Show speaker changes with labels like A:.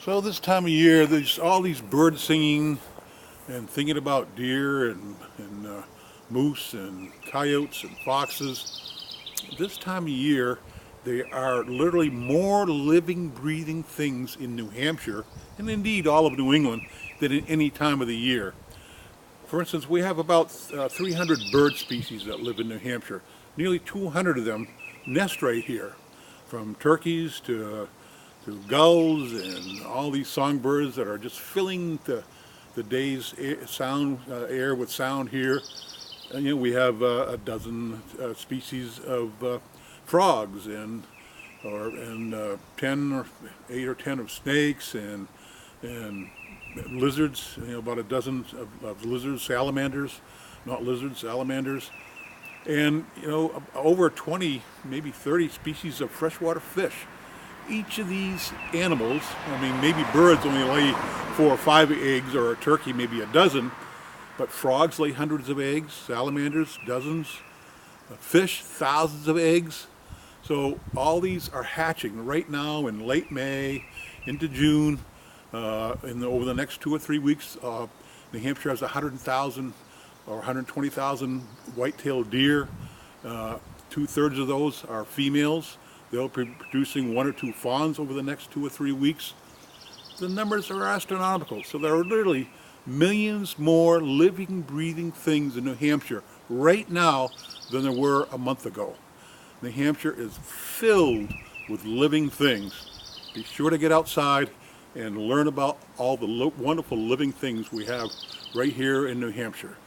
A: So this time of year, there's all these birds singing and thinking about deer and moose and coyotes and foxes. This time of year, there are literally more living, breathing things in New Hampshire, and indeed all of New England, than in any time of the year. For instance, we have about 300 bird species that live in New Hampshire. Nearly 200 of them nest right here, from turkeys to gulls and all these songbirds that are just filling the day's air with sound here. And, we have a dozen species of frogs and 10 or 8 or 10 of snakes and lizards. About a dozen of lizards, salamanders, not lizards, salamanders, and over 20, maybe 30 species of freshwater fish. Each of these animals, maybe birds only lay 4 or 5 eggs, or a turkey maybe a dozen, but frogs lay hundreds of eggs, salamanders dozens, fish thousands of eggs. So all these are hatching right now in late May into June. Over the next 2 or 3 weeks, New Hampshire has 100,000 or 120,000 white-tailed deer. 2/3 of those are females. They'll be producing 1 or 2 fawns over the next 2 or 3 weeks. The numbers are astronomical. So there are literally millions more living, breathing things in New Hampshire right now than there were a month ago. New Hampshire is filled with living things. Be sure to get outside and learn about all the wonderful living things we have right here in New Hampshire.